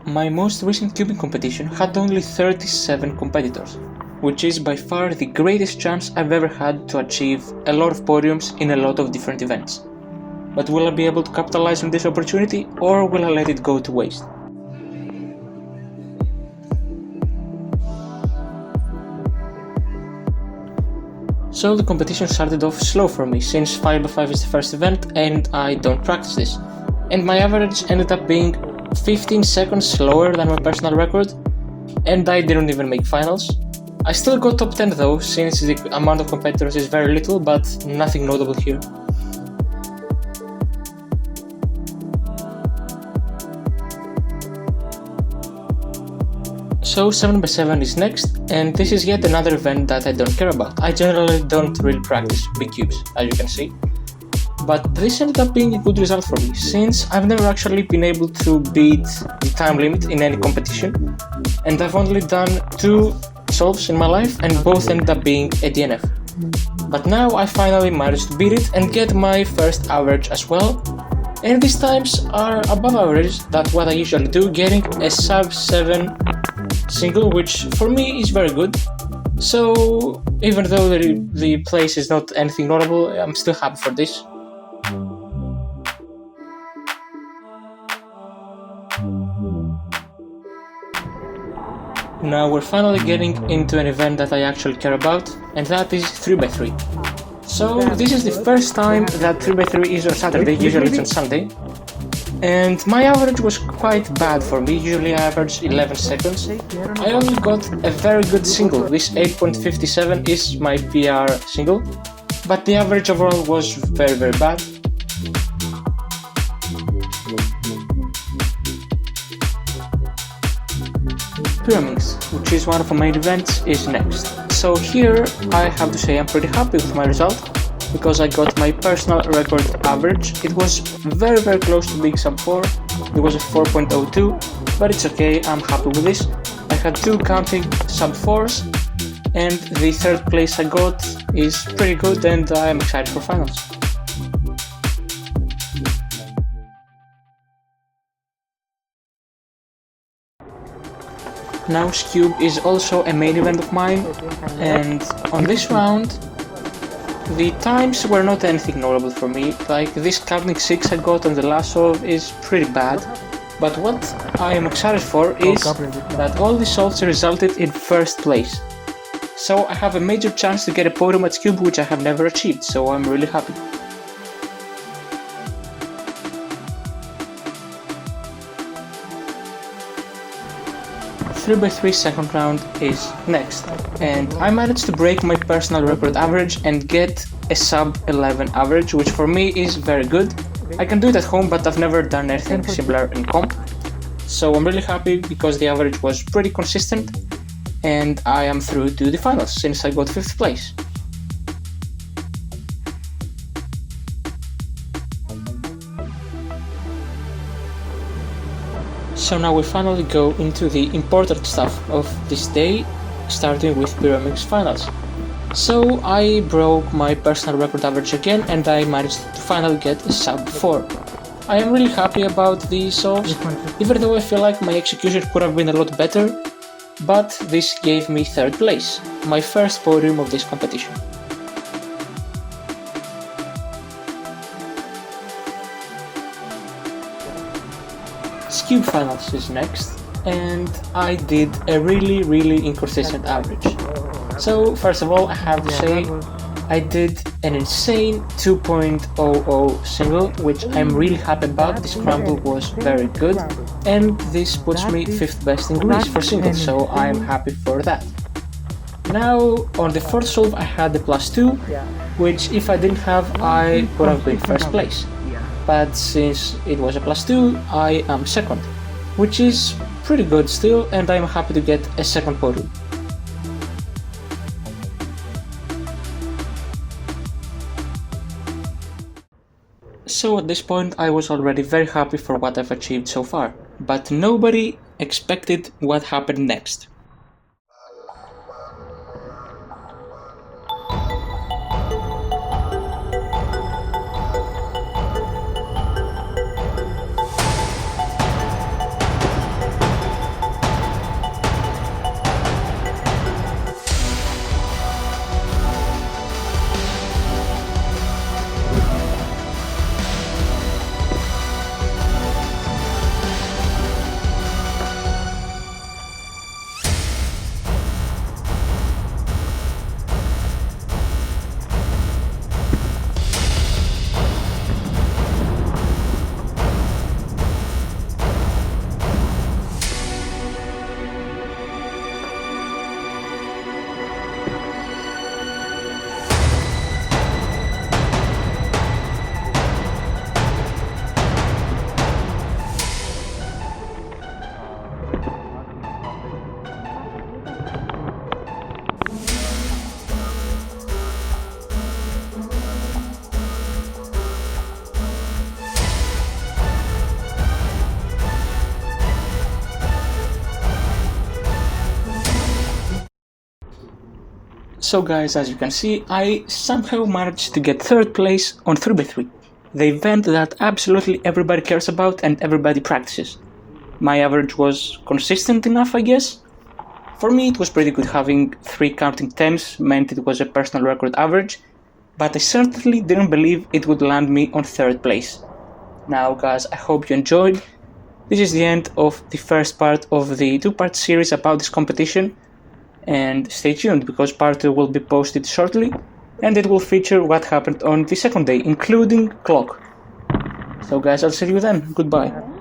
My most recent cubing competition had only 37 competitors, which is by far the greatest chance I've ever had to achieve a lot of podiums in a lot of different events. But will I be able to capitalize on this opportunity, or will I let it go to waste? So the competition started off slow for me, since 5x5 is the first event and I don't practice this. And my average ended up being 15 seconds slower than my personal record, and I didn't even make finals. I still got top 10 though, since the amount of competitors is very little, but nothing notable here. So 7x7 is next, and this is yet another event that I don't care about. I generally don't really practice big cubes, as you can see. But this ended up being a good result for me, since I've never actually been able to beat the time limit in any competition, and I've only done 2 solves in my life, and both ended up being a DNF. But now I finally managed to beat it and get my first average as well, and these times are above average than what I usually do, getting a sub 7 single, which for me is very good. So even though the place is not anything notable, I'm still happy for this. Now we're finally getting into an event that I actually care about, and that is 3x3. So this is the first time that 3x3 is on Saturday, usually it's on Sunday. And my average was quite bad for me, usually I average 11 seconds. I only got a very good single, this 8.57 is my PR single, but the average overall was very bad. Pyramids, which is one of the main events, is next. So here I have to say I'm pretty happy with my result, because I got my personal record average. It was very close to being sub 4, it was a 4.02, but it's okay, I'm happy with this. I had 2 counting sub 4s, and the 3rd place I got is pretty good, and I am excited for finals. Now Cube is also a main event of mine, and on this round the times were not anything notable for me. Like this counting 6 I got on the last solve is pretty bad, but what I am excited for is that all the solves resulted in 1st place. So I have a major chance to get a podium at Cube, which I have never achieved, so I'm really happy. The 3x3 second round is next, and I managed to break my personal record average and get a sub 11 average, which for me is very good. I can do it at home, but I've never done anything similar in comp, so I'm really happy because the average was pretty consistent, and I am through to the finals since I got 5th place. So now we finally go into the important stuff of this day, starting with Pyramids finals. So I broke my personal record average again, and I managed to finally get a sub 4. I am really happy about these solves, even though I feel like my execution could have been a lot better, but this gave me 3rd place, my first podium of this competition. Cube finals is next, and I did a really inconsistent average. So first of all, I have to say I did an insane 2.00 single, which I'm really happy about. This scramble was very good, and this puts me 5th best in Greece for singles, so I'm happy for that. Now on the 4th solve I had the +2, which if I didn't have, I would have been 1st place. But since it was a +2, I am 2nd, which is pretty good still, and I am happy to get a 2nd podium. So at this point I was already very happy for what I've achieved so far, but nobody expected what happened next. So guys, as you can see, I somehow managed to get 3rd place on 3x3, the event that absolutely everybody cares about and everybody practices. My average was consistent enough, I guess. For me it was pretty good. Having 3 counting 10s meant it was a personal record average, but I certainly didn't believe it would land me on 3rd place. Now guys, I hope you enjoyed. This is the end of the first part of the 2-part series about this competition, and stay tuned because part 2 will be posted shortly, and it will feature what happened on the 2nd day, including clock. So guys, I'll see you then. Goodbye.